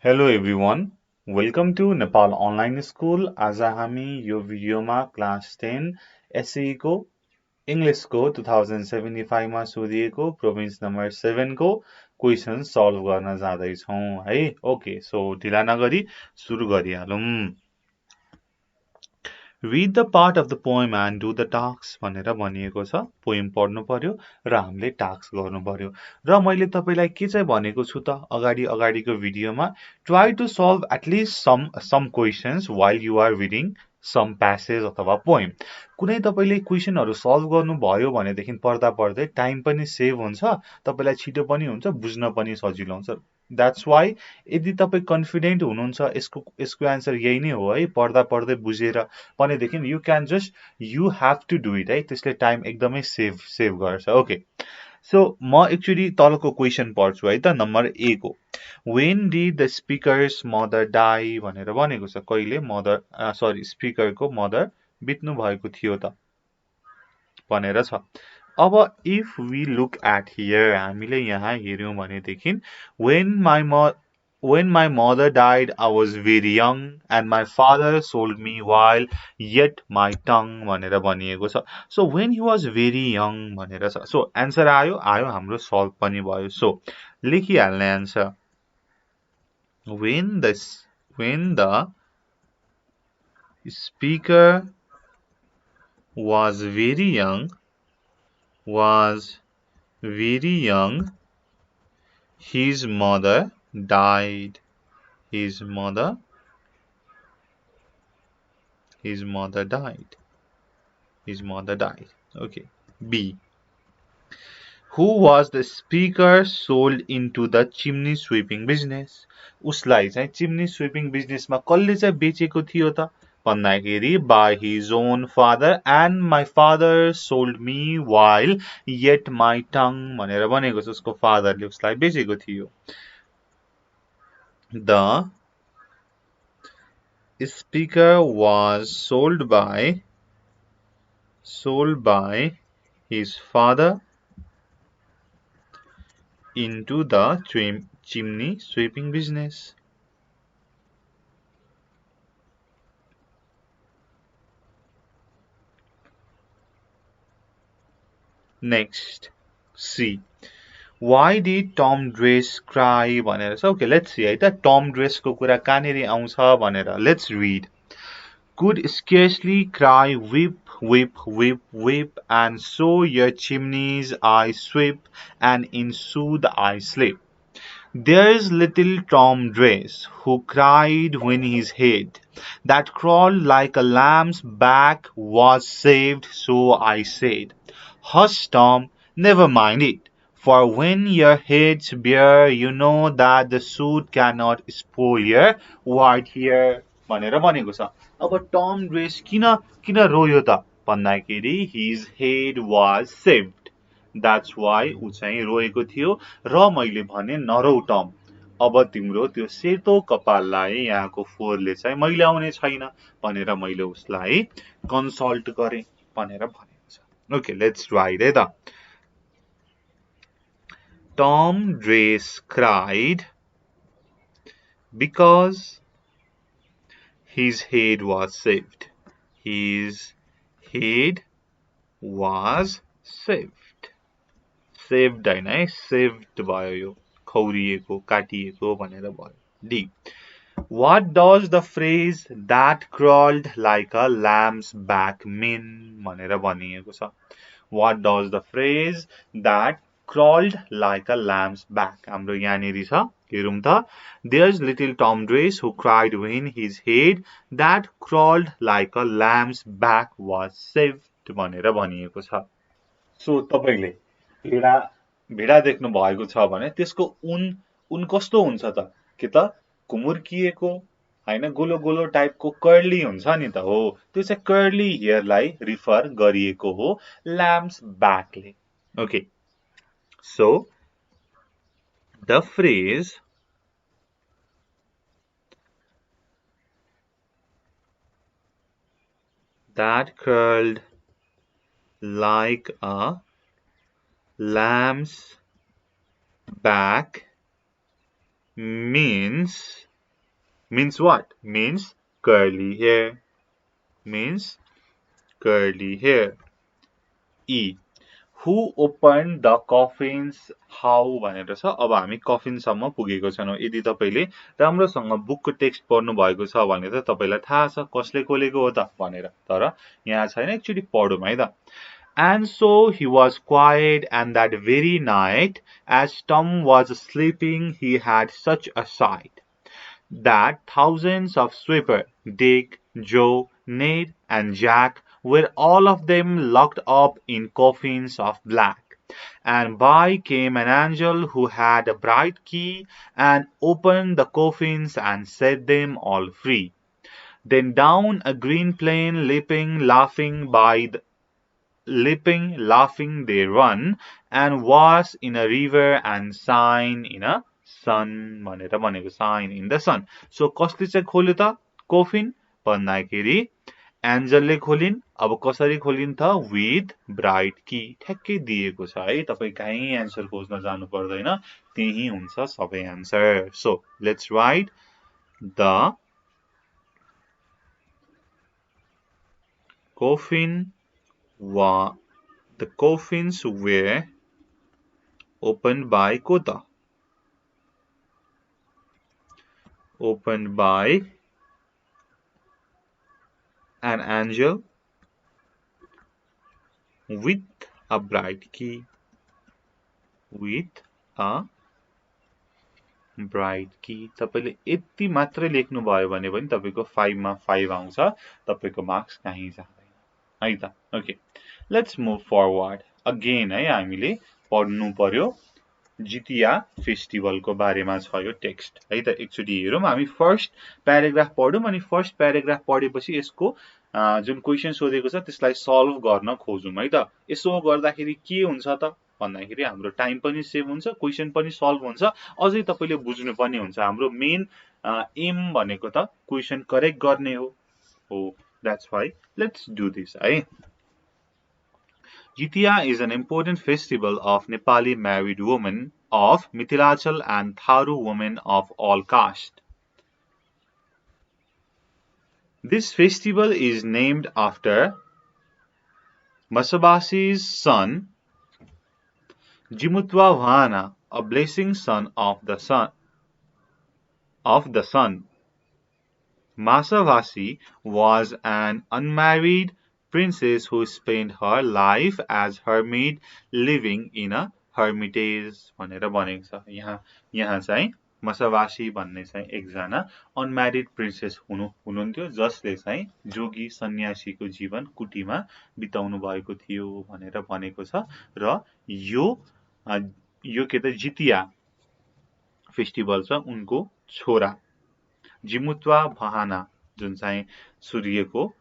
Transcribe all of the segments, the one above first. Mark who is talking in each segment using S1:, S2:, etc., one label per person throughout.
S1: Hello everyone, welcome to Nepal Online School. आज हामी यो भिडियोमा क्लास 10 एसई को इंग्लिश को 2075 मा सोधिएको प्रोभिन्स नम्बर 7 को क्वेशन सल्भ गर्न जाँदै छौं है। ओके, सो ढिला नगरी सुरु गरिहालौं। Read the part of the poem and do the tasks भनेर भनिएको छ। पोएम पढ्नु पर्यो र हामीले टास्क गर्नु पर्यो। र मैले तपाईलाई के चाहिँ भनेको छु त अगाडिको भिडियोमा try to solve at least some questions while you are reading some passage अथवा पोएम। कुनै तपाईले क्वेशनहरु सल्भ गर्नु भयो भनेदेखि पढ्दा पढ्दै टाइम पनि सेभ हुन्छ, तपाईलाई छिटो पनि हुन्छ, बुझ्न पनि सजिलो हुन्छ। That's why यदि तपाई कन्फिडेन्ट हुनुहुन्छ यसको आन्सर यही नै हो है, पढ्दा पढ्दै बुझेर भनेदेखि you have to do it है, त्यसले टाइम एकदमै सेभ गर्छ। ओके, सो म एक्चुअली तलको क्वेशन पढ्छु है त। नम्बर ए को When did the speaker's mother die भनेर भनेको छ। कहिले स्पिकरको मदर बित्नु भएको थियो त भनेर छ। अब if we look at here, हामीले यहाँ हेर्यौं भनेदेखि when my mother died, I was very young and my father sold me while yet my tongue भनेर भनिएको छ। So when he was very young भनेर छ। So आन्सर आयो हाम्रो सल्भ पनि भयो। So लेखिहाल्ने answer when the speaker was very young, his mother died. His mother died. Okay. B. Who was the speaker sold into the chimney sweeping business? उसलाई चाहिँ chimney sweeping business मा कसले चाहिँ बेचेको थियो त भन्दाखेरि by his own father and my father sold me while yet my tongue भनेर भनेको छ। उसको फादरले उसलाई बेचेको थियो। The speaker was sold by his father into the chimney sweeping business. Next, C. Why did Tom Dress cry भनेर छ। Okay, let's see है त Tom Dress को कुरा कहाँनेरि आउँछ भनेर। Let's read. Could scarcely cry weep, weep, weep, weep, and so your chimneys I sweep, and in sooth I sleep. There's little Tom Dress who cried when his head that crawled like a lamb's back was saved, so I said, Hush, Tom, never mind it, for when your head's bare, you know that the suit cannot spoil your white hair भनेर भनेको छ। अब Tom dress किन रोयो त भन्दाखेरि his head was saved. That's why उ चाहिँ रोएको थियो र मैले भने नरौ टम, अब तिम्रो त्यो सेतो कपाललाई यहाँको फोरले चाहिँ मैले आउने छैन भनेर मैले उसलाई कन्सल्ट गरे भनेर भनेको छ। Okay, let's write it up. Tom Dress cried because his head was saved. His head was saved. Saved हैन है, saved भयो यो, खौरिएको काटिएको भनेर भयो। D. What does the phrase that crawled like a lamb's back mean भनेर भनिएको छ। What does the phrase that crawled like a lamb's back हाम्रो यहाँनेरि छ, हेरौं त। There's little Tom Dress who cried when his head that crawled like a lamb's back was saved भनेर भनिएको छ। सो तपाईले भेडा देख्नु भएको छ भने त्यसको उन कस्तो हुन्छ त, के त घुमुर्किएको हैन, गोलो गोलो टाइपको कर्ली हुन्छ नि त, हो त्यो चाहिँ कर्ली हेयरलाई रिफर गरिएको हो ल्याम्स ब्याकले। Okay, so the phrase that curled like a lamb's back means means what? Means curly hair. Means curly hair. E. Who opened the coffins? How भनेर छ। अब हामी कफिन सम्म पुगेको छैनौं। यदि तपाईले राम्रोसँग बुकको टेक्स्ट पढ्नु भएको छ भने त तपाईलाई थाहा छ कसले खोलेको हो त भनेर। तर यहाँ छैन, एकचोटी पढौं है त। And so he was quiet, and that very night, as Tom was sleeping, he had such a sight that thousands of sweeper, Dick, Joe, Ned, and Jack were all of them locked up in coffins of black. And by came an angel who had a bright key and opened the coffins and set them all free. Then down a green plain, leaping, they run and wash in a river and shine in a sun भनेर भनेको shine in the sun. So कसले चाहिँ खोल्यो त coffin भन्दाखेरि एन्जलले खोलिन्। अब कसरी खोलिन् त with bright key ठ्याक्कै दिएको छ है। तपाई कहीँ एन्सर खोज्न जानु पर्दैन, त्यही हुन्छ सबै answer. So let's write the coffins were opened by Kota. Opened by an angel with a bright key. With a bright key. तपाईले यति मात्र लेख्नु भयो भने पनि तपाईको 5 मा 5 आउँछ। तपाईको मार्क्स कहीं जाँदैन है त। Okay, let's move forward. Again है हामीले पढ्नु पर्यो जितिया फेस्टिभल को बारेमा छ यो टेक्स्ट है त। एकचोटी हेरौं। हामी फर्स्ट प्याराग्राफ पढौं अनि फर्स्ट प्याराग्राफ पढेपछि यसको जुन क्वेशन सोधेको छ त्यसलाई सल्भ गर्न खोजौं है त। यसो गर्दाखेरि के हुन्छ त भन्दाखेरि हाम्रो टाइम पनि सेभ हुन्छ, क्वेशन पनि सल्भ हुन्छ, अझै तपाईले बुझ्नु पनि हुन्छ। हाम्रो मेन एम भनेको त क्वेशन करेक्ट गर्ने हो। That's why let's do this है। Jitiya is an important festival of Nepali married women of Mithilachal and Tharu women of all caste. This festival is named after Masabasi's son 𝘄𝗶𝗹𝗹, a blessing son of the sun. Masavasi was an unmarried princess who spent her life as hermit living in a hermitage भनेर भनेको छ। यहाँ चाहिँ मसावासी भन्ने चाहिँ एकजना unmarried princess हुनुहुन्थ्यो जसले चाहिँ जोगी सन्यासीको जीवन कुटीमा बिताउनु भएको थियो भनेर भनेको छ। र यो के त जितिया फेस्टिभल छ उनको छोरा 𝘄𝗶𝗹𝗹 जुन चाहिँ सूर्यको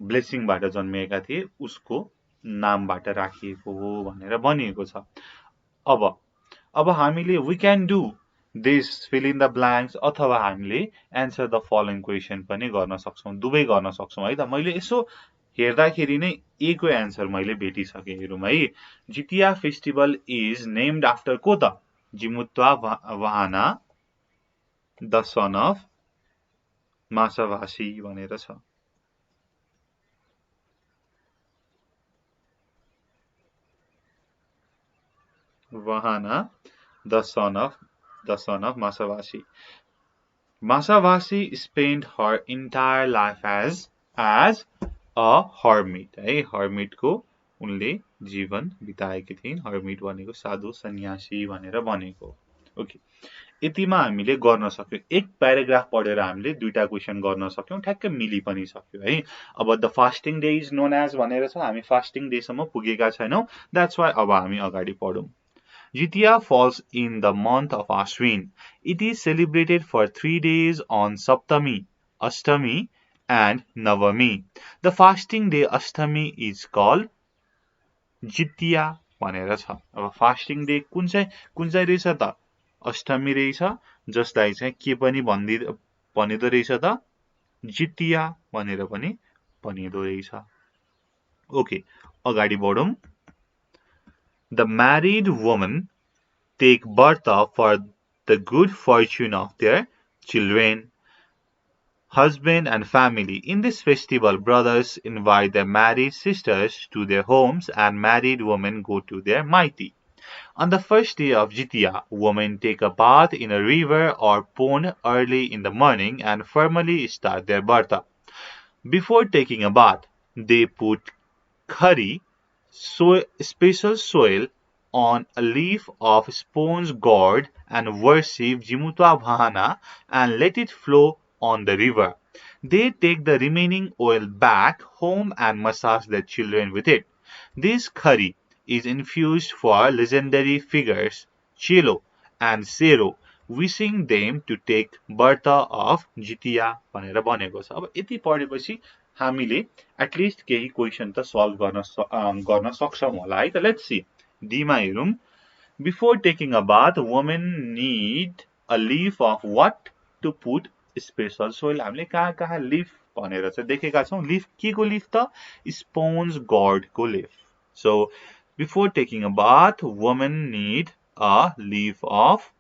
S1: ब्लेसिङबाट जन्मिएका थिए उसको नामबाट राखिएको हो भनेर भनिएको छ। अब हामीले we can do this fill in the blanks अथवा हामीले answer the following question पनि गर्न सक्छौं, दुवै गर्न सक्छौं है त। मैले यसो हेर्दाखेरि नै ए को एन्सर मैले भेटिसके। हेरौं है। Jitiya festival is named after को त 𝘄𝗶𝗹𝗹 the son of Masavasi भनेर छ। Vahana, the son of Masavasi. Masavasi spent her entire life as a hermit. है hermit को उनले जीवन बिताएकी थिइन्। hermit भनेको साधु सन्यासी भनेर भनेको। ओके, यतिमा हामीले गर्न सक्यौ। एक प्याराग्राफ पढेर हामीले दुईटा क्वेशन गर्न सक्यौ, ठ्याक्कै मिली पनि सक्यो है। अब the fasting day is known as भनेर छ, हामी फास्टिङ डे सम्म पुगेका छैनौं। दैट्स व्हाई अब हामी अगाडि पढौं। Jitiya falls in the month of Ashwin. It is celebrated for 3 days on Saptami, Ashtami, and Navami. The fasting day Ashtami is called Jitiya भनेर छ। अब फास्टिङ डे कुन चाहिँ रहेछ त अष्टमी रहेछ, जसलाई चाहिँ के पनि भनिदो रहेछ त जितिया भनेर पनि भनिदो रहेछ। ओके, अगाडि बढौं। The married women take birth for the good fortune of their children, husband, and family. In this festival, brothers invite their married sisters to their homes and married women go to their maiti. On the first day of Jitiya, women take a bath in a river or pond early in the morning and formally start their Varta. Before taking a bath, they put curry, special soil, on a leaf of sponge gourd and worship 𝘂𝗶𝗹𝗹 and let it flow on the river. They take the remaining oil back home and massage their children with it. This curry is infused for legendary figures 𝘊𝗂 and 𝘊𝗀, wishing them to take birth of Jitiya भनेर भनेको छ। अब यति पढेपछि हामीले at least केही question त solve गर्न सक्छौं होला है त। लेट्स सी डी मा हेरौं। Before taking a bath women need a leaf of what to put special soil. हामीले कहाँ कहाँ लीफ भनेर चाहिँ देखेका छौं। लीफ के को लीफ त? स्पोन्ज गॉर्ड को leaf. So before taking a bath women need a leaf of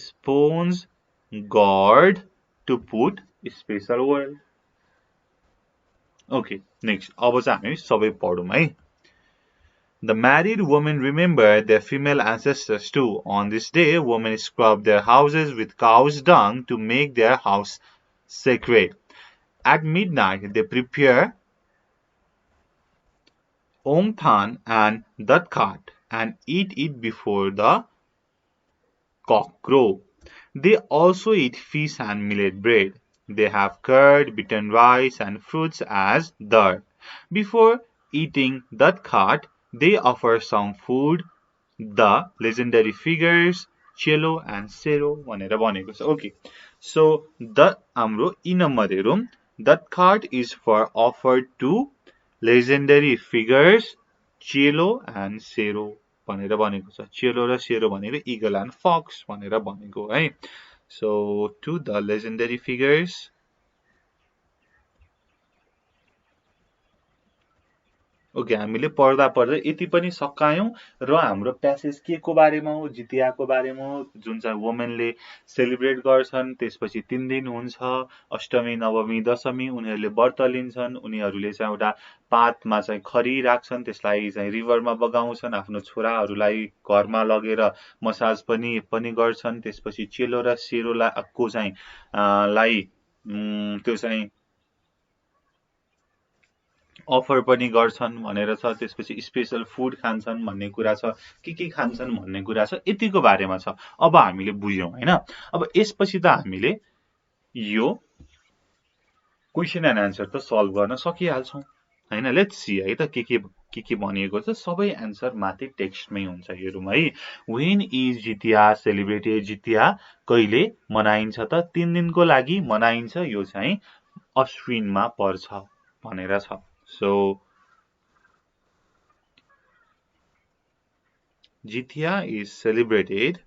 S1: sponge gourd to put special oil. Okay, next. अब चाहिँ हामी सबै पढौं है। The married women remember their female ancestors too. On this day, women scrub their houses with cow's dung to make their house sacred. At midnight, they prepare omthan and datkat and eat it before the cock crow. They also eat fish and millet bread. They have curd, beaten rice, and fruits as dal. Before eating datkat, they offer some food, the legendary figures 𝘊𝗀 and 𝘊𝗀 भनेर भनेको छ। Okay, so the हाम्रो E number हेरौं। Datkat is for offered to legendary figures 𝘊𝗀 and 𝘊𝗀 भनेर भनेको छ। 𝘊𝗀 र 𝘊𝗀 भनेको eagle and fox भनेर भनेको है। So to the legendary figures, okay हामीले पढ्दा पढ्दै यति पनि सकायौं र हाम्रो प्यासेज के को बारेमा हो? जितियाको बारेमा हो, जुन चाहिँ वुमेनले सेलिब्रेट गर्छन्। त्यसपछि 3 दिन हुन्छ, अष्टमी, नवमी, दशमी। उनीहरूले व्रत लिन्छन्। उनीहरूले चाहिँ एउटा पातमा चाहिँ खरी राख्छन्, त्यसलाई चाहिँ रिभरमा बगाउँछन्। आफ्नो छोराहरूलाई घरमा लगेर मसाज पनि गर्छन्। त्यसपछि 𝘊𝗀 र 𝘊𝗀 को चाहिँ त्यो चाहिँ अफर पनि गर्छन् भनेर छ। त्यसपछि स्पेशल फुड खान्छन् भन्ने कुरा छ, के खान्छन् भन्ने कुरा छ, यतिको बारेमा छ। अब हामीले बुझ्यौं हैन। अब यसपछि त हामीले यो क्वेशन एन्ड आन्सर त सल्भ गर्न सकिहाल्छौं हैन। लेट्स सी है त के भनिएको छ। सबै आन्सर माथि टेक्स्टमै हुन्छ, हेरौं है। When is Jitiya celebrated? Jitiya कहिले मनाइन्छ त? 3 दिनको लागि मनाइन्छ। यो चाहिँ अश्विनमा पर्छ भनेर छ। So Jitiya is celebrated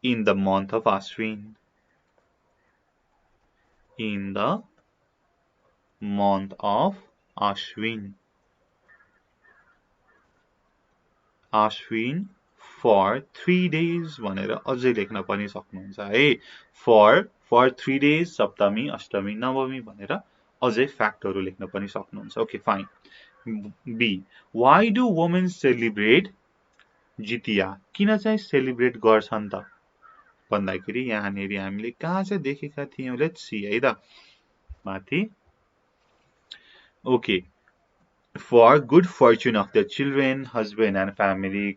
S1: in the month of Ashwin. In the month of Ashwin. Ashwin for 3 days भनेर अझै लेख्न पनि सक्नुहुन्छ है। For 3 days सप्तमी, अष्टमी, नवमी भनेर अझै फ्याक्टहरु लेख्न पनि सक्नुहुन्छ। Okay fine. B. Why do women celebrate Jitiya? किन चाहिँ सेलिब्रेट गर्छन् त भन्दाखेरि यहाँनेरि हामीले कहाँ चाहिँ देखेका थियौं? लेट्स सी है त माथि। Okay, for good fortune of their children, husband and family,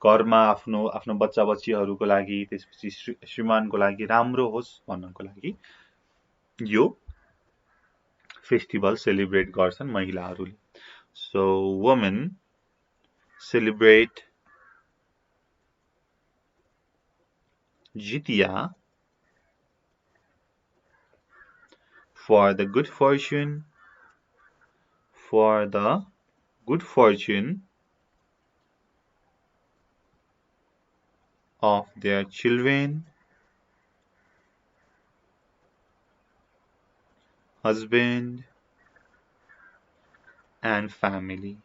S1: घरमा आफ्नो बच्चा बच्चीहरुको लागि, त्यसपछि श्रीमानको लागि राम्रो होस् भन्नको लागि यो फेस्टिभल सेलिब्रेट गर्छन् महिलाहरूले। So women celebrate Jitiya for the good fortune of their children, husband and family.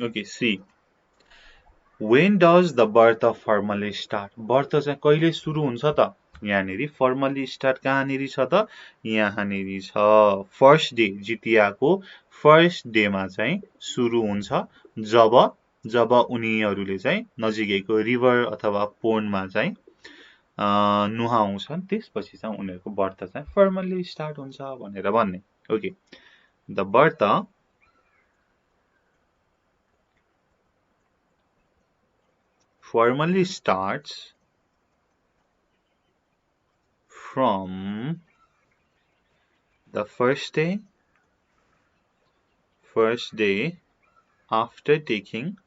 S1: Okay, C. When does the birth of formally start? Birth चाहिँ कहिले सुरु हुन्छ त? यहाँनेरि formally start कहाँनेरि छ त? यहाँनेरि छ। फर्स्ट डे, जितियाको फर्स्ट डेमा चाहिँ सुरु हुन्छ जब उनीहरूले चाहिँ नजिकैको रिभर अथवा पोन्डमा चाहिँ नुहाउँछन्, त्यसपछि चाहिँ उनीहरूको व्रत चाहिँ फर्मली स्टार्ट हुन्छ भनेर भन्ने। ओके, द व्रत formally starts from the first day after taking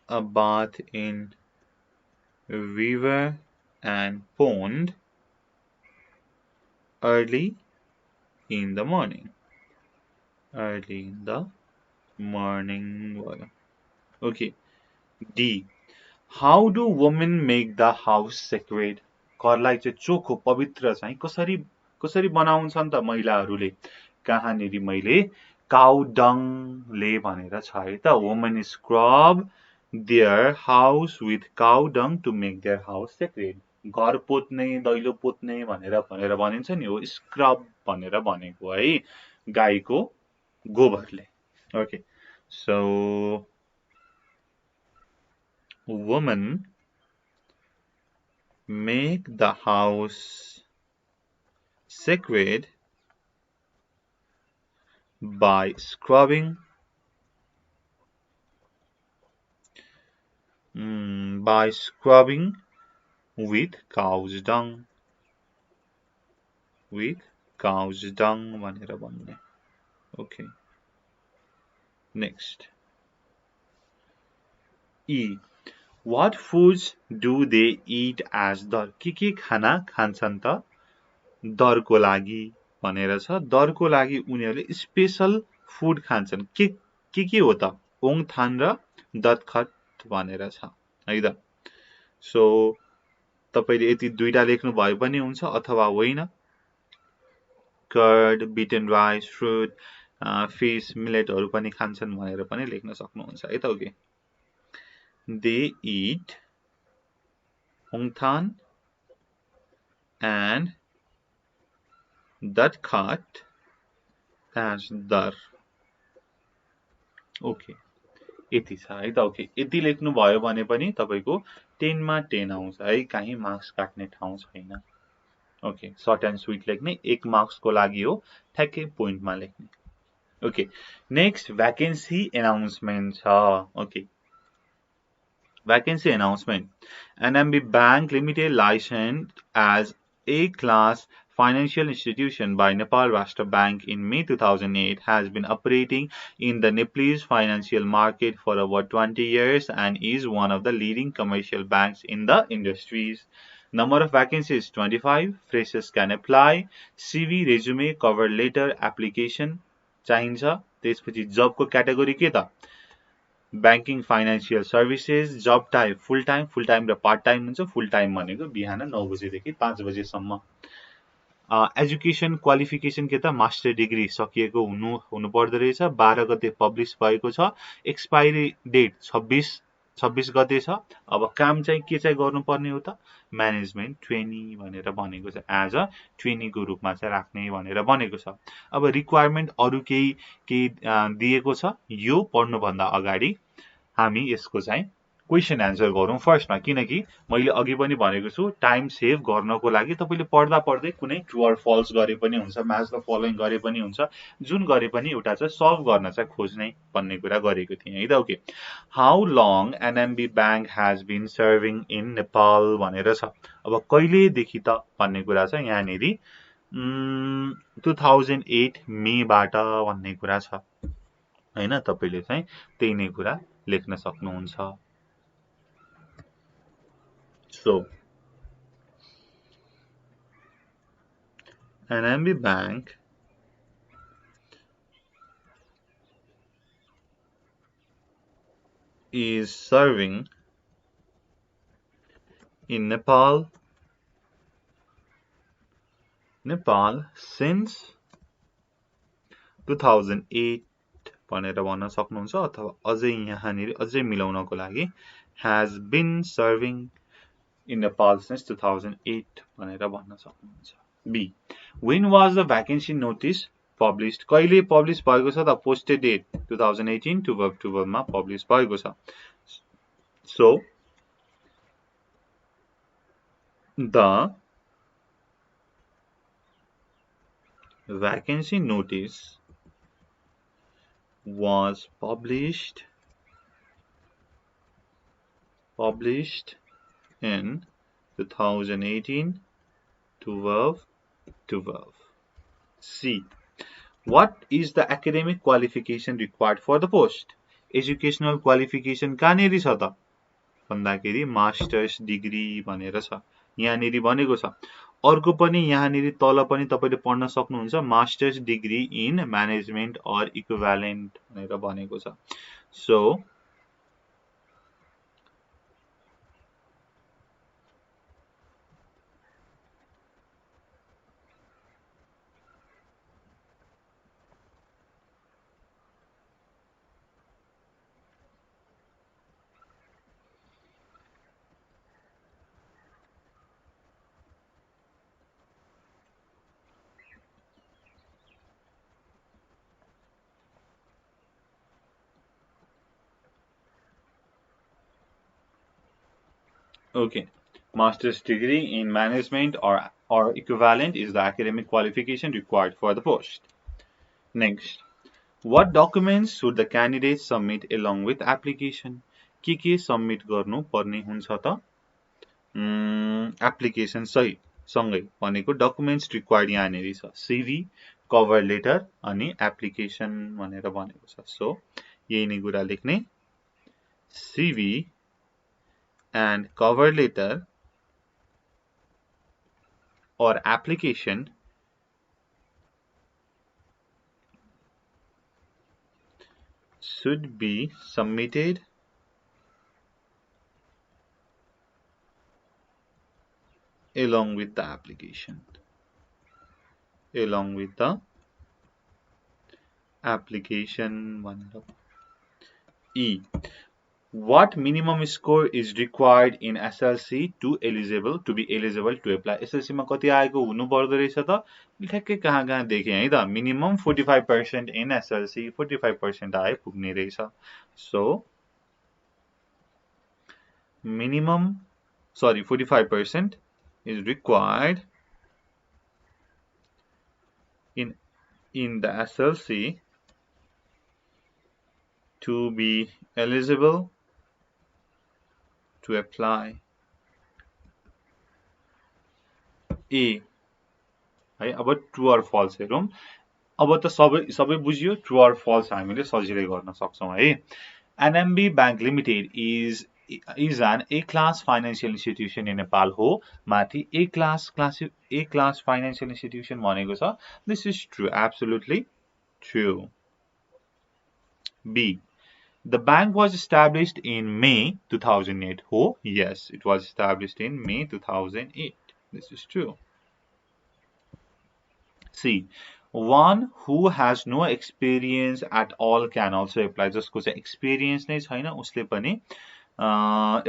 S1: a bath in river and pond early in the morning. Okay. D. How do women make the house sacred? घरलाई चाहिँ चोखो पवित्र चाहिँ कसरी बनाउँछन् त महिलाहरूले? कहाँनेरि मैले काउ डङले भनेर छ है त। women scrub their house with cow dung to make their house sacred. घर पोत्ने, दैलो पोत्ने भनेर भनिन्छ नि, हो स्क्रब भनेर भनेको है, गाईको गोबरले। Okay, so women make the house sacred by scrubbing with cow's dung. भनेर भन्ने। Okay. Next. E. What foods do they eat as dar? के खाना खान्छन् त दरको लागि भनेर छ। दरको लागि उनीहरूले स्पेशल फुड खान्छन्। के हो त? ओङथान र दत्खत भनेर छ है त। सो तपाईले यति दुईटा लेख्नु भए पनि हुन्छ अथवा होइन। कर्ड, बिटन राइस, फ्रुट, फिश, मिलेटहरु पनि खान्छन् भनेर पनि लेख्न सक्नुहुन्छ है त। Okay, they eat ओङथान and दत्खत as dar. Okay, यति छ है त। ओके, यति लेख्नु भयो भने पनि तपाईको 10 मा 10 आउँछ है, कहीं मार्क्स काट्ने ठाउँ छैन। ओके, सर्ट एन्ड स्वीट लेख्ने, 1 मार्क्स को लागि हो, ठ्याक्कै पोइन्ट मा लेख्ने। ओके, नेक्स्ट भ्याकेन्सी एनाउन्समेन्ट छ। Okay, vacancy announcement. NMB Bank Limited, licensed as A-class financial institution by Nepal Rashtra Bank in May 2008, has been operating in the Nepalese financial market for over 20 years and is one of the leading commercial banks in the industries. Number of vacancies 25. Freshers can apply. CV, resume, cover letter, application चाहिन्छ। त्यसपछि job को category के त? Banking, financial services, job type full time र part time हुन्छ। full time भनेको बिहान 9 बजेदेखि 5 बजेसम्म। एजुकेसन क्वालिफिकेसन के त? मास्टर डिग्री सकिएको हुनु पर्दो रहेछ। 12 गते पब्लिश भएको छ। एक्सपायरी डेट 26 गते छ। अब काम चाहिँ के चाहिँ गर्नुपर्ने हो त? म्यानेजमेन्ट ट्रेनी भनेर भनेको छ। एज अ ट्रेनी को रूपमा चाहिँ राख्ने भनेर भनेको छ। अब रिक्वायरमेन्ट अरु केही दिएको छ। यो पढ्नु भन्दा अगाडि हामी यसको चाहिँ क्वेशन एन्सर गरौँ फर्स्टमा, किनकि मैले अघि पनि भनेको छु टाइम सेभ गर्नको लागि तपाईले पढ्दा पढ्दै कुनै ट्रू अर फल्स गरे पनि हुन्छ, म्याच द फलोइङ गरे पनि हुन्छ, जुन गरे पनि एउटा चाहिँ सल्भ गर्न चाहिँ खोज्ने भन्ने कुरा गरेको थिएँ है त। Okay, how long NMB bank has been serving in Nepal भनेर छ। अब कहिले देखि त भन्ने कुरा छ यहाँनेरि 2008 मे बाट भन्ने कुरा छ हैन। तपाईले चाहिँ त्यही नै कुरा लेख्न सक्नुहुन्छ। So, NMB Bank is serving in Nepal Nepal since 2008 भनेर भन्न सक्नुहुन्छ अथवा अझै यहाँनिर अझै मिलाउनको लागि has been serving in Nepal since 2008 भनेर भन्न सक्नुहुन्छ. B. When was the vacancy notice published? कहिले पब्लिश भएको छ त? Posted date 2018 12/12 मा पब्लिश भएको छ. So the vacancy notice was published in 2018 12/12. C. What is the academic qualification required for the post? Educational qualification कहाँनेरि छ त भन्दाखेरि मास्टर्स डिग्री भनेर छ यहाँनेरि भनेको छ. अर्को पनि यहाँनेरि तल पनि तपाईले पढ्न सक्नुहुन्छ master's degree in management or equivalent भनेर भनेको छ. So okay, master's degree in management or equivalent is the academic qualification required for the post. Next, what documents should the candidate submit along with application? के submit गर्नु पर्ने हुन्छ त? Application सही सँगै भनेको documents required यहाँनेरि छ CV, cover letter अनि application भनेर भनेको छ. So यही नै कुरा लेख्ने CV and cover letter or application should be submitted along with the application. E. What minimum score is required in SLC to be eligible to apply? SLC मा कति आएको हुनु पर्दो रहेछ त? ठ्याक्कै कहाँ देखे है त? Minimum 45% in SLC, 45% आए पुग्ने रहेछ. So 45% is required in the SLC to be eligible to apply. A है अब ट्रू अर फल्स हेरौं. अब त सबै बुझियो. ट्रू अर फल्स हामीले सजिलै गर्न सक्छौं है. NMB Bank Limited is an A-class financial institution in Nepal हो. माथि A-class financial institution भनेको छ. This is true, absolutely true. B. The bank was established in May 2008 हो. Yes, it was established in May 2008. This is true. C. One who has no experience at all can also apply. जसको चाहिँ experience नै छैन उसले पनि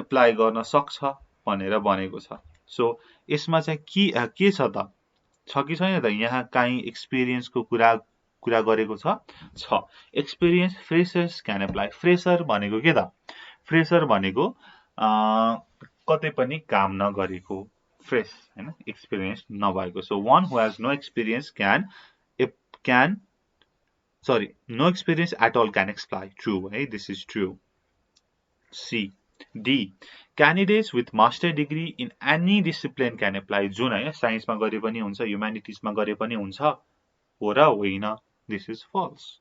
S1: apply गर्न सक्छ भनेर भनेको छ. So यसमा चाहिँ के छ त? छ कि छैन त? यहाँ काहीँ experience को कुरा गरेको छ. Experience freshers can apply. Fresher भनेको के त? Fresher भनेको कतै पनि काम नगरेको. Fresh हैन, experience नभएको. So one who has no experience no experience at all can apply. True, hey? This is true. C. D. Candidates with master degree in any discipline can apply. जुन हैन science मा गरे पनि हुन्छ, humanities मा गरे पनि हुन्छ. हो र होइन? This is false.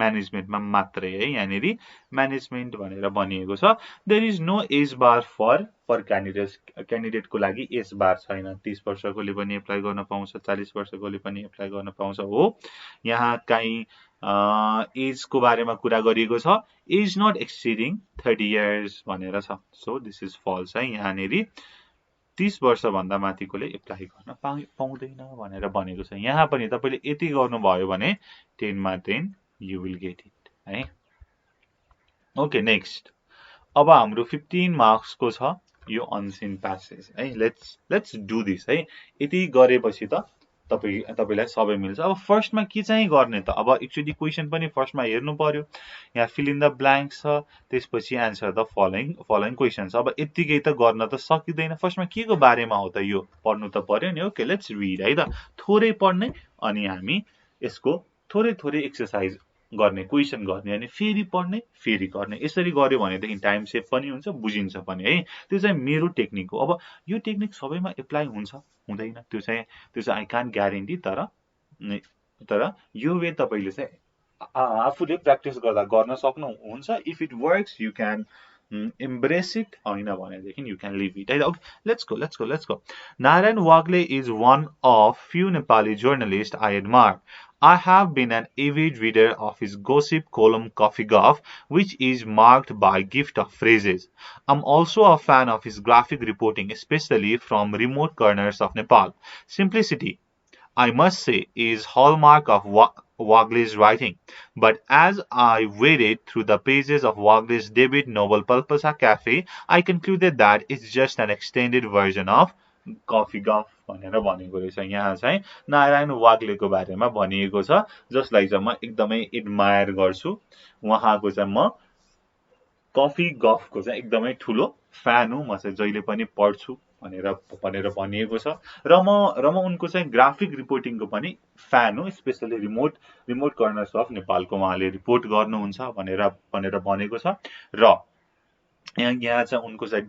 S1: Management मा मात्रै है यहाँनेरि म्यानेजमेन्ट भनेर भनिएको छ. There is no age bar for candidates. Candidate को लागि एज बार छैन. 30 वर्षकोले पनि एप्लाई गर्न पाउँछ, 40 वर्षकोले पनि एप्लाई गर्न पाउँछ हो. यहाँ काहीँ एज को बारेमा कुरा गरिएको छ. एज नट एक्सिडिङ 30 years भनेर छ. So this is false है यहाँनेरि. 30 वर्षभन्दा माथिकोले एप्लाई गर्न पाउँदैन भनेर भनेको छ। यहाँ पनि तपाईले यति गर्नुभयो भने 10 मा 10 यु विल गेट इट है। ओके नेक्स्ट अब हाम्रो 15 मार्क्स को छ यो अनसिन प्यासेज है। लेट्स डु दिस है। यति गरेपछि त तपाईलाई सबै मिल्छ। अब फर्स्टमा के चाहिँ गर्ने त? अब एक्चुअली क्वेशन पनि फर्स्टमा हेर्नु पर्यो। यहाँ फिल इन द ब्ल्याङ्क्स छ, त्यसपछि आन्सर द फलोइङ क्वेशन छ। अब यतिकै त गर्न त सकिदैन। फर्स्टमा के को बारेमा हो त यो पढ्नु त पर्यो नि। ओके लेट्स रिड है त। थोरै पढ्ने अनि हामी यसको थोरै एक्सरसाइज गर्ने, क्वेशन गर्ने अनि फेरि पढ्ने फेरि गर्ने। यसरी गर्यो भनेदेखि टाइम सेभ पनि हुन्छ, बुझिन्छ पनि है। त्यो चाहिँ मेरो टेक्निक हो। अब यो टेक्निक सबैमा एप्लाई हुन्छ हुँदैन त्यो चाहिँ आई कान्ट ग्यारेन्टी, तर यो वे तपाईले चाहिँ आफूले प्र्याक्टिस गर्दा गर्न सक्नुहुन्छ। If it works you can embrace it, होइन भनेदेखि you can leave it. Okay, let's go. Narayan Waghle is one of few Nepali journalists I admire. I have been an avid reader of his 𝘄𝗶𝗹𝗹, which is marked by gift of phrases. I'm also a fan of his graphic reporting, especially from remote corners of Nepal. Simplicity, I must say, is hallmark of Wagle's writing. But as I waded through the pages of Wagle's debut novel 𝘄𝗶𝗹𝗹, I concluded that it's just an extended version of 𝘄𝗶𝗹 भनेर भनेको रहेछ। यहाँ चाहिँ नारायण वाग्लेको बारेमा भनिएको छ, जसलाई चाहिँ म एकदमै एडमायर गर्छु। उहाँको चाहिँ म 𝘄𝗶𝗹को चाहिँ एकदमै ठुलो फ्यान हुँ। म चाहिँ जहिले पनि पढ्छु भनेर भनिएको छ। र म उनको चाहिँ ग्राफिक रिपोर्टिङको पनि फ्यान हो, स्पेशली रिमोट कर्नर्स अफ नेपालको उहाँले रिपोर्ट गर्नुहुन्छ भनेर भनेको छ। र यहाँ चाहिँ उनको चाहिँ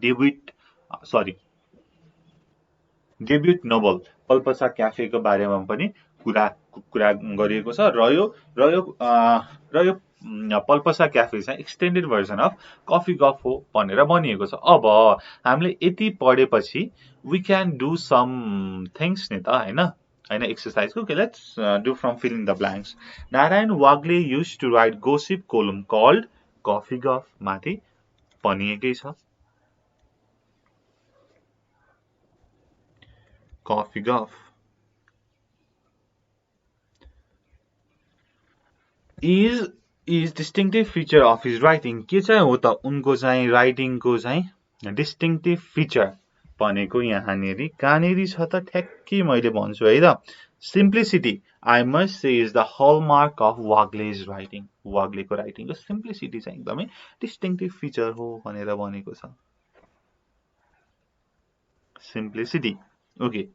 S1: डेब्युट नोभल 𝘄𝗶𝗹𝗹 को बारेमा पनि कुरा गरिएको छ। र यो 𝘄𝗶𝗹𝗹 चाहिँ एक्सटेन्डेड भर्जन अफ 𝘄𝗶𝗹 हो भनेर भनिएको छ। अब हामीले यति पढेपछि we can do some things नि त हैन एक्सरसाइजको। Okay let's do from fill in the blanks. Narayan Wagle used to write gossip column called 𝘄𝗶𝗹 माथि भनिएकै छ। 𝘄𝗶𝗹 is distinctive feature of his writing. के चाहिँ हो त उनको चाहिँ राइटिङको चाहिँ डिस्टिङटिभ फिचर भनेको यहाँनेरि कहाँनेरि छ त ठ्याक्कै मैले भन्छु है त। Simplicity I must say is the hallmark of Wagle's writing. वाग्लेको राइटिङको सिम्प्लिसिटी चाहिँ एकदमै डिस्टिङटिभ फिचर हो भनेर भनेको छ। Simplicity okay.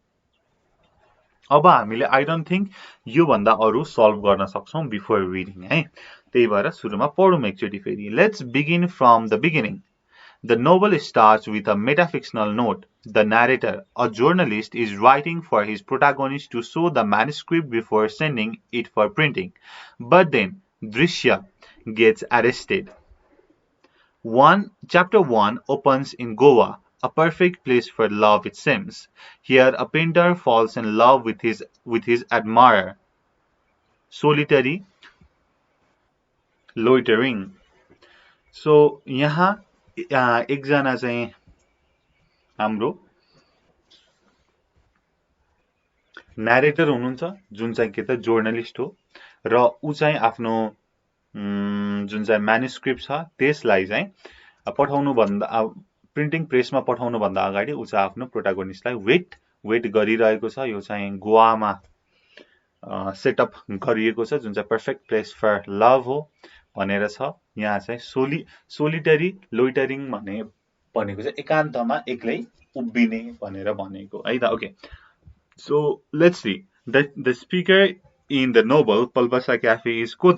S1: अब हामीले आई डोन्ट थिंक यो भन्दा अरु सल्भ गर्न सक्छौं बिफोर रिडिङ है। त्यही भएर सुरुमा पढौं एकचोटी फेरि। Let's begin from the beginning. The novel starts with a metafictional note. The narrator, a journalist, is writing for his protagonist to show the manuscript before sending it for printing. But then, Drishya gets arrested. Chapter 1 opens in Goa, a perfect place for love it seems. Here, a painter falls in love with his admirer. Solitary, loitering. So, यहाँ एकजना चाहिँ हाम्रो narrator हुनुहुन्छ जुन चाहिँ के त journalist हो र उ चाहिँ आफ्नो जुन चाहिँ म्यानुस्क्रिप्ट छ त्यसलाई चाहिँ पठाउनु भन्दा प्रिन्टिङ प्रेसमा पठाउनु भन्दा अगाडि उ चाहिँ आफ्नो प्रोटागोनिस्टलाई वेट गरिरहेको छ। यो चाहिँ गोवामा सेटअप गरिएको छ जुन चाहिँ पर्फेक्ट प्लेस फर लभ हो भनेर छ। यहाँ चाहिँ सोलिटरी लोइटरिङ भनेको चाहिँ एकान्तमा एक्लै उभिने भनेर भनेको है त। Okay so let's see the speaker in the novel 𝘄𝗶𝗹𝗹 is को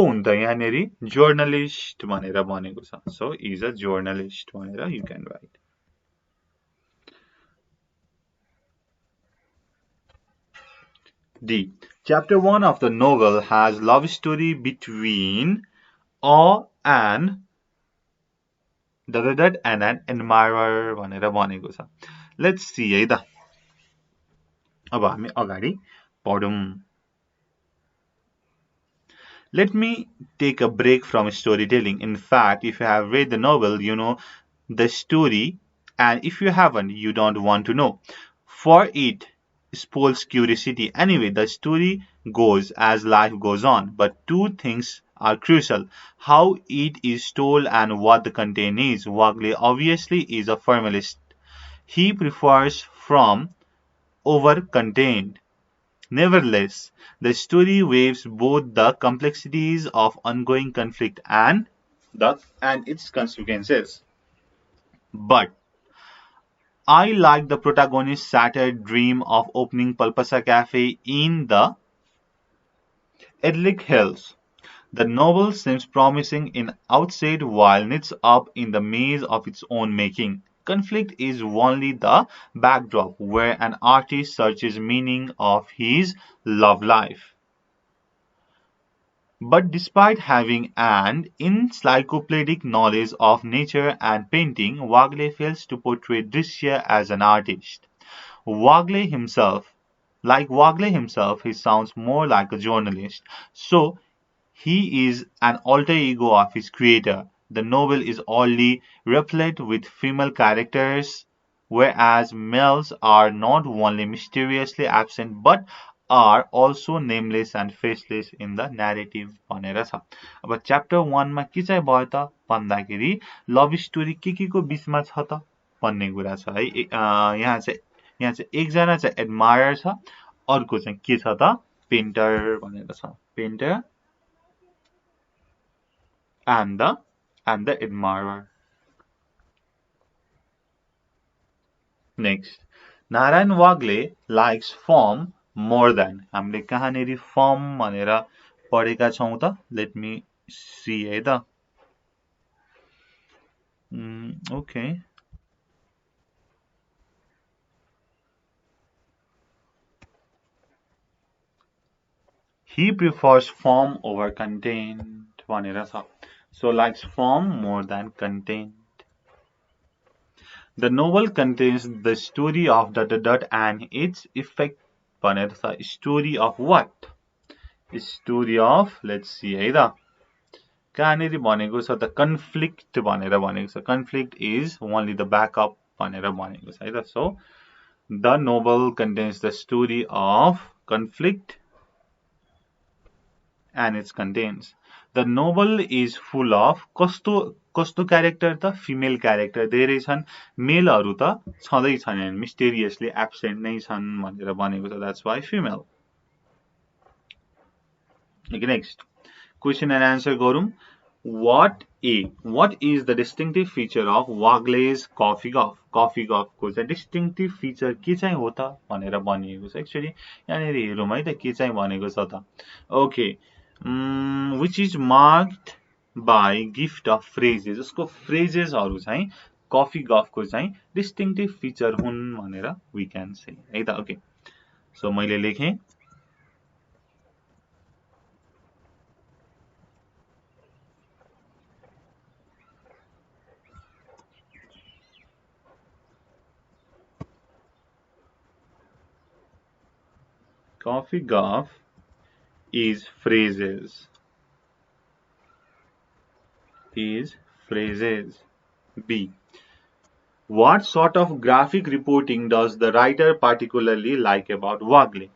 S1: हुन्छ यहाँनेरि जर्नलिस्ट भनेर भनेको छ। सो इज अ जर्नलिस्ट भनेर you can write. D. Chapter 1 of the novel has love story between and an admirer भनेर भनेको छ। Let's see है त। अब हामी अगाडि पढौं। Let me take a break from storytelling. In fact, if you have read the novel, you know the story And if you haven't, you don't want to know. For it spoils curiosity. Anyway, the story goes as life goes on, but two things are crucial: how it is told and what the content is. W𝗵𝗁 obviously is a formalist. He prefers form over content. Nevertheless, the story waives both the complexities of ongoing conflict and its consequences. But I like the protagonist's shattered dream of opening Palpasa Cafe in the idyllic hills. The novel seems promising in outset while knits up in the maze of its own making. Conflict is only the backdrop where an artist searches meaning of his love life. But despite having an encyclopedic knowledge of nature and painting, w𝗵𝗁 fails to portray Drisya as an artist. Wagler himself, he sounds more like a journalist. So he is an alter ego of his creator. The novel is only replete with female characters, whereas males are not only mysteriously absent but are also nameless and faceless in the narrative भनेर छ। अब chapter 1 मा के चाहिँ भयो त भन्दाखेरि love story के को बीचमा छ त भन्ने कुरा छ है। यहाँ चाहिँ एकजना चाहिँ एडमायर छ, अर्को चाहिँ के छ त पेन्टर भनेर छ। Painter and the admirer. Next, Narayan Waghle likes form more than. हामीले कहाँनेरि form भनेर पढेका छौं त? Let me see है त। Okay. He prefers form over content भनेर छ। So likes form more than content. The novel contains the story of ... and its effect भनेर छ। Story of what? Story of, let's see है त। कहाँनेरि भनेको छ त conflict भनेर भनेको छ। Conflict is only the backup भनेर भनेको छ है त। So the novel contains the story of conflict and its contents. The novel is full of कस्तो क्यारेक्टर त फिमेल क्यारेक्टर धेरै छन्, मेलहरू त छँदै छैनन्, mysteriously absent नै छन् भनेर भनेको छ। That's why female. Okay, next question and answer गरौँ। What is the distinctive feature of Waghle's coffee golf? Coffee golf को चाहिँ distinctive feature के चाहिँ हो त भनेर भनिएको छ। एक्चुअली यहाँनिर हेरौँ है त के चाहिँ भनेको छ त। Okay, which is marked by gift of phrases. उसको phrases चाहिँ coffee golf को चाहिँ distinctive feature हुन् भनेर we can say है त। Okay, so मैले लेखेँ coffee golf is phrases. B. What sort of graphic reporting does the writer particularly like about Waghle?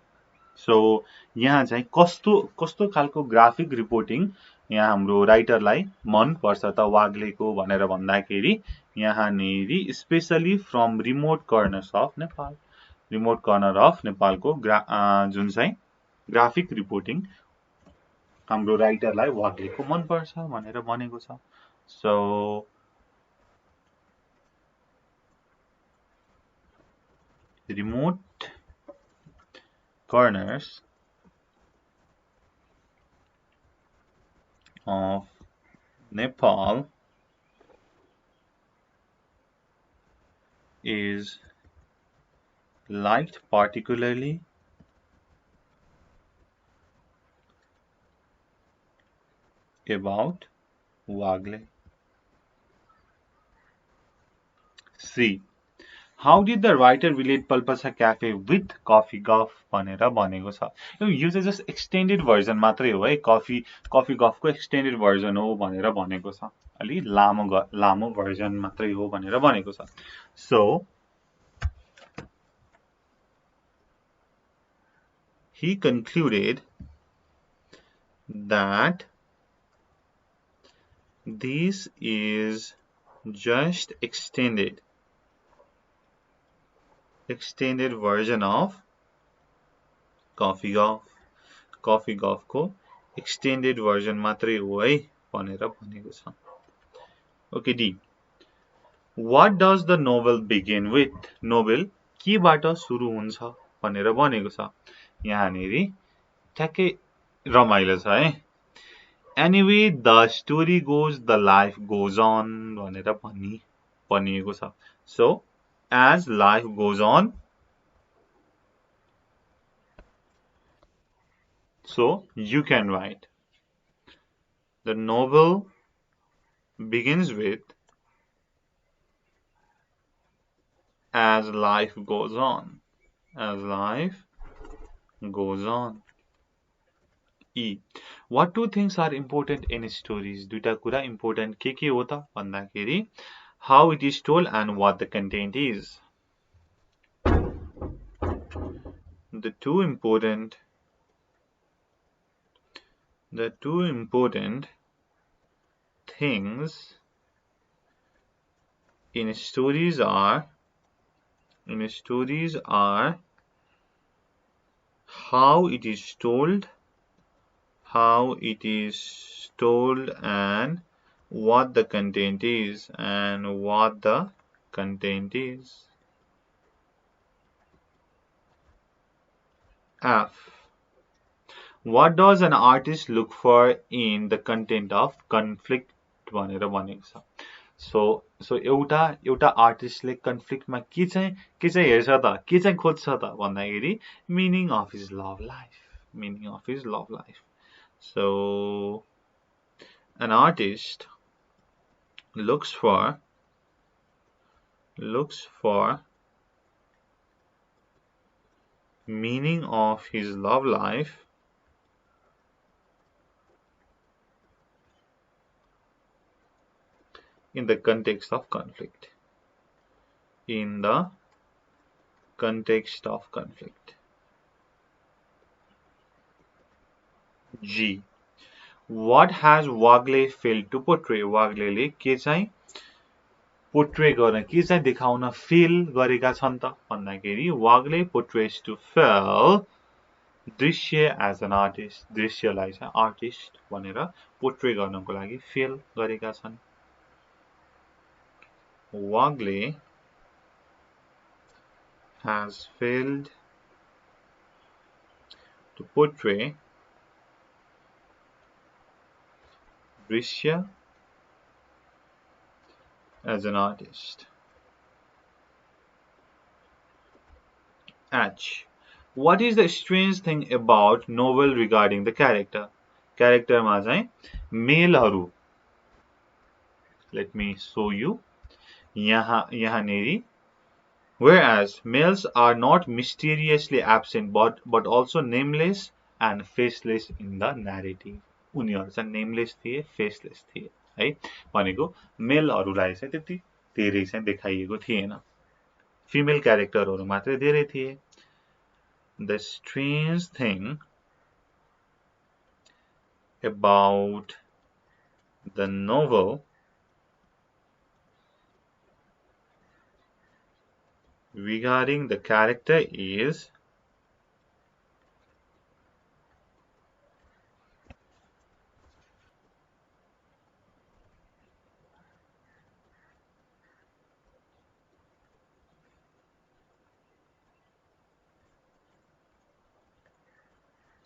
S1: So यहाँ चाहिँ कस्तो खालको ग्राफिक रिपोर्टिङ यहाँ हाम्रो राइटरलाई मन पर्छ त वाग्लेको भनेर भन्दाखेरि यहाँनेरि specially from remote corners of Nepal, remote corner of नेपालको जुन चाहिँ ग्राफिक रिपोर्टिङ हाम्रो राइटरलाई वाग्लेको मन पर्छ भनेर भनेको छ। So remote corners of Nepal is liked particularly about Waghle. C. How did the writer relate 𝘂𝗶𝗃 cafe with coffee gulf भनेर भनेको छ। यो चाहिँ जस्ट एक्सटेन्डेड भर्जन मात्रै हो है, कफी गफको एक्सटेन्डेड भर्जन हो भनेर भनेको छ। अलि लामो भर्जन मात्रै हो भनेर भनेको छ। So he concluded that this is just extended version of coffee gulf को extended version मात्रै हो है भनेर भनेको छ। Okay, D. What does the novel begin with? Novel केबाट सुरु हुन्छ भनेर भनेको छ। यहाँनेरि ठ्याक्कै रमाइलो छ है। Anyway, the story goes, the life goes on भनेर भनिएको छ। So, as life goes on, so you can write. The novel begins with as life goes on. As life goes on. E. What two things are important in stories? दुईटा कुरा important के हो त भन्दाखेरि how it is told and what the content is. The two important things in stories are how it is told and what the content is F. What does an artist look for in the content of conflict भनेर भनेको छ। So एउटा आर्टिस्टले कन्फ्लिक्टमा के चाहिँ हेर्छ त, के चाहिँ खोज्छ त भन्दाखेरि meaning of his love life. So an artist looks for meaning of his love life in the context of conflict. G. What has w𝗵𝗁 failed to portray? w𝗵𝗁ले के चाहिँ portray गर्न, के चाहिँ देखाउन fail गरेका छन् त भन्दाखेरि w𝗵𝗁ले portrays to fail दृश्य as an artist. दृश्यलाई चाहिँ artist भनेर portray गर्नको लागि fail गरेका छन्। w𝗵𝗁ले has failed to portray दृश्य as an artist. H. What is the strange thing about novel regarding the character? Character मा चाहिँ मेलहरु. Let me show you. यहाँनेरि whereas males are not mysteriously absent but also nameless and faceless in the narrative. उनीहरु चाहिँ nameless थिए, faceless थिए है। भनेको मेलहरुलाई चाहिँ त्यति धेरै चाहिँ देखाइएको थिएन। फिमेल क्यारेक्टरहरु मात्रै धेरै थिए। The strange thing about the novel regarding the character is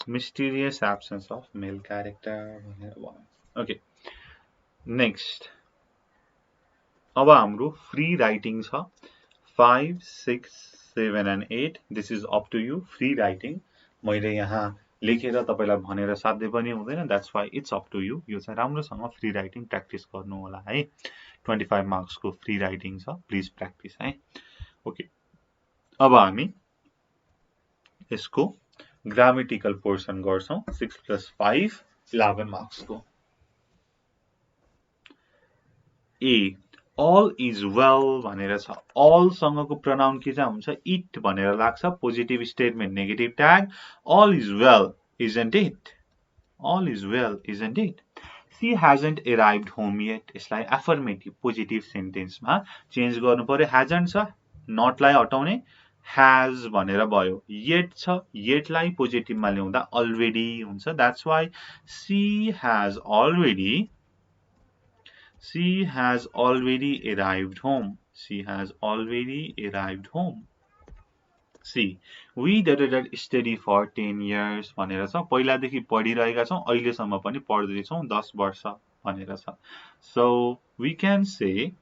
S1: mysterious absence of male character. Okay, next अब हाम्रो free writing छ 5, 6, 7 and 8. This is up to you. Free writing मैले यहाँ लेखेर तपाईलाई भनेर साध्य पनि हुँदैन. That's why it's up to you. यो चाहिँ राम्रोसँग free writing practice गर्नु होला है. 25 marks को free writing छ. Please practice है. ओके, अब हामी यसको ग्रामेटिकल पोर्सन गर्छौं 6 + 5 11 मार्क्स को। ए all is well भनेर छ। all सँगको pronoun के चाहिँ हुन्छ? it भनेर लाग्छ। Positive statement negative tag. all is well isn't it? all is well isn't it? She hasn't arrived home yet. यसलाई affirmative पोजिटिभ सेन्टेन्समा चेन्ज गर्नु पर्यो। hasn't छ, not लाई हटाउने, has भनेर भयो। yet छ, yet लाई पोजिटिभमा ल्याउँदा already हुन्छ। That's why she has already arrived home. She has already arrived home. C. We study for 10 years भनेर छ। पहिलादेखि पढिरहेका छौं, अहिलेसम्म पनि पढ्दै छौं, 10 वर्ष भनेर छ। So we can say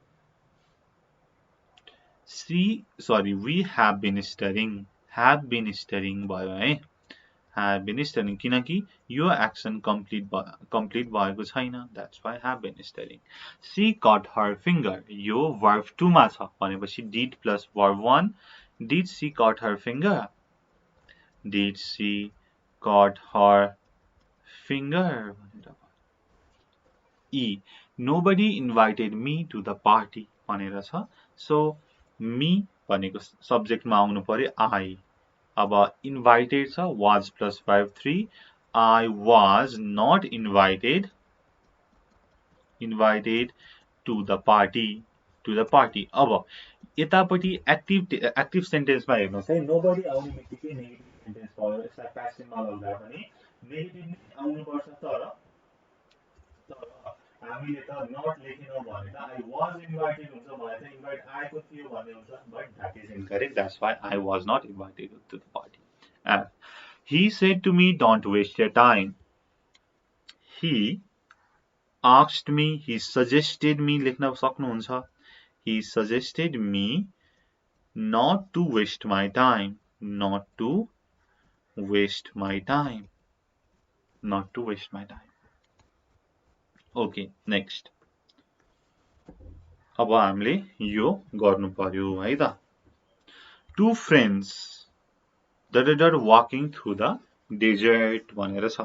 S1: we have been studying भयो है। have been studying किनकि यो एक्सन कम्प्लिट भएको छैन। That's why have been studying. She cut her finger. यो verb 2 मा छ भनेपछि did plus verb 1. Did she cut her finger? Did she cut her finger? E. Nobody invited me to the party भनेर छ। So me भनेको सब्जेक्टमा आउनु पर्यो I. अब invited छ, was plus verb 3. I was not invited to the party. अब यतापट्टि एक्टिभ सेन्टेन्समा हेर्नुहोस् है। nobody आउने बित्तिकै नेगेटिभ सेन्टेन्स भयो। यसलाई प्यासिभमा लग्दा पनि नेगेटिभ नै आउनु पर्छ। तर हामीले त नट लेखेनौ भने त I was invited हुन्छ भने त इन्भाइट आएको थियो भन्ने हुन्छ। But that is incorrect. That's why I was not invited to the party. And he said to me, don't waste your time. He asked me, he suggested me लेख्न सक्नुहुन्छ। He suggested me not to waste my time. Not to waste my time. Not to waste my time. Okay, next. अब हामीले यो गर्नु पर्यो है त। Two friends walking through the desert भनेर छ।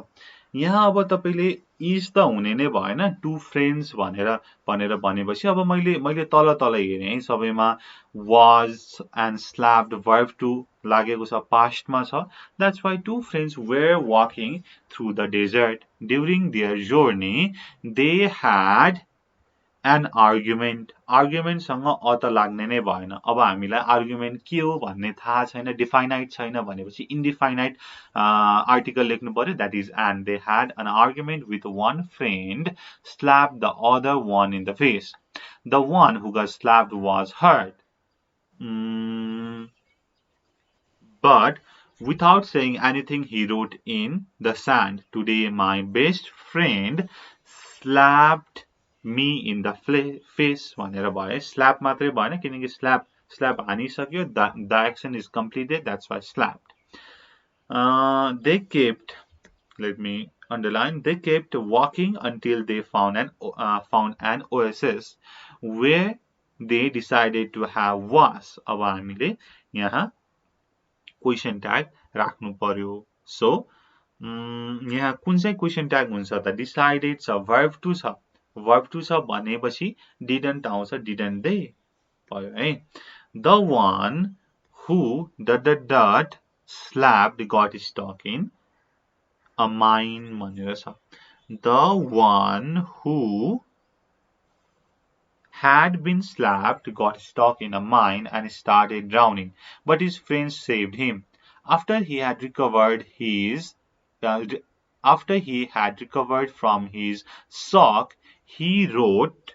S1: यहाँ अब तपाईले is त हुने नै भएन। Two friends भनेर भनेपछि अब मैले तल हेरे है सबैमा was and slapped verb to लागेको छ, past मा छ। That's why two friends were walking through the desert. During their journey they had an argument. argument सँग अ त लाग्ने नै भएन। अब हामीलाई आर्गुमेन्ट के हो भन्ने थाहा छैन, डिफाइनाइट छैन भनेपछि इन्डिफाइनाइट आर्टिकल लेख्नु पर्यो। that is and. They had an argument with one friend slapped the other one in the face. The one who got slapped was hurt. But without saying anything, he wrote in the sand, today my best friend slapped me in the face भनेर भयो। slap मात्रै भएन किनकि slap हानिसक्यो। the action is completed. That's why slapped. They kept, let me underline, they kept walking until they found an oasis where they decided to have was. अब हामीले यहाँ question tag राख्नु पर्यो। सो यहाँ कुन चाहिँ क्वेशन ट्याग हुन्छ त? डिसाइडेड छ, verb 2 छ, verb 2 छ भनेपछि didn't आउँछ, didn't they भयो है। The one who slapped got stuck in a mine भनेर छ। The one who had been slapped got stuck in a mine and started drowning, but his friends saved him. After he had recovered from his shock, he wrote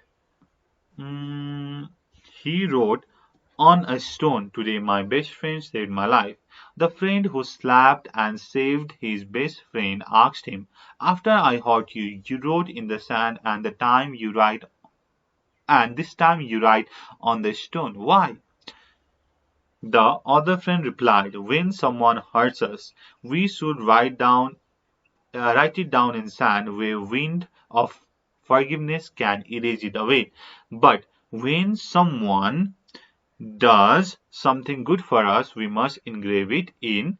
S1: on a stone, today my best friend saved my life. The friend who slapped and saved his best friend asked him, after I hurt you, you wrote in the sand, and this time you write on the stone. Why? The other friend replied, when someone hurts us, we should write it down in sand where wind of forgiveness can erase it away. But when someone does something good for us, we must engrave it in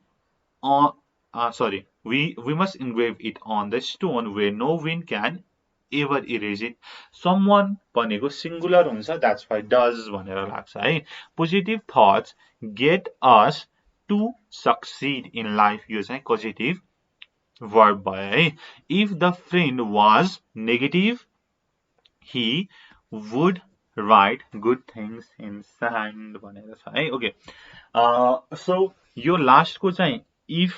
S1: we must engrave it on the stone where no wind can ever erase it. Someone भनेको singular हुन्छ, that's why does भनेर लाग्छ है. Positive thoughts get us to succeed in life. यो चाहिँ causative verb भयो है. If the friend was negative, he would write good things in sand भनेर छ है. Okay. So यो लास्ट को चाहिँ if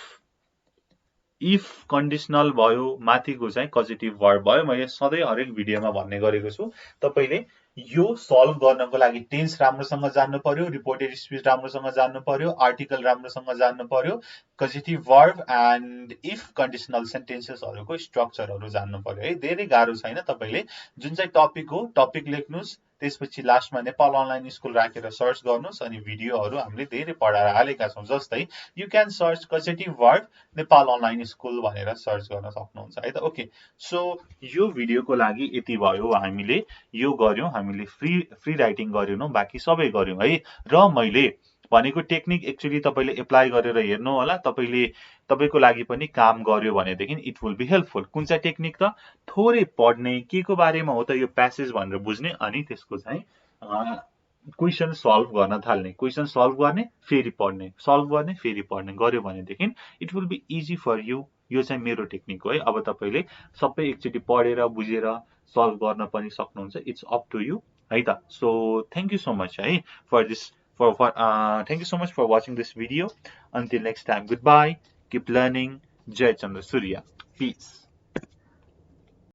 S1: conditional भयो, माथिको चाहिँ causative verb भयो. मैले सधैँ हरेक भिडियोमा भन्ने गरेको छु, तपाईले यो सल्भ गर्नको लागि टेन्स राम्रोसँग जान्नु पर्यो, रिपोर्टेड स्पीच राम्रोसँग जान्नु पर्यो, आर्टिकल राम्रोसँग जान्नु पर्यो, causative verb and if conditional sentencesहरुको स्ट्रक्चरहरु जान्नु पर्यो है. धेरै गाह्रो छैन. तपाईले जुन चाहिँ टपिक हो टपिक लेख्नुस्, त्यसपछि लास्टमा नेपाल अनलाइन स्कुल राखेर सर्च गर्नुस् अनि भिडियोहरु हामीले धेरै पढाएर हालेका छौं. जस्तै you can search causative verb Nepal online school भनेर सर्च गर्न सक्नुहुन्छ है त. ओके, सो यो भिडियोको लागि यति भयो. हामीले यो गर्यौं, हामीले फ्री राइटिङ गर्यौं, बाकी सबै गर्यौं है. र मैले भनेको टेक्निक एक्चुअली तपाईले एप्लाई गरेर हेर्नु होला. तपाईको लागि पनि काम गर्यो भनेदेखि इट विल बी हेल्पफुल. कुन चाहिँ टेक्निक त? थोरै पढ्ने, के को बारेमा हो त यो प्यासेज भनेर बुझ्ने, अनि त्यसको चाहिँ क्वेशन सल्भ गर्न थाल्ने, क्वेशन सल्भ गर्ने, फेरि पढ्ने, सल्भ गर्ने, फेरि पढ्ने गर्यो भनेदेखि it will be easy for you. यो चाहिँ मेरो टेक्निक हो है. अब तपाईले सबै एकचोटी पढेर बुझेर सल्भ गर्न पनि सक्नुहुन्छ. इट्स अप टु यु है त. So thank you so much है for this thank you so much for watching this video. Until next time, goodbye, keep learning. Jai Chandra Surya. Peace.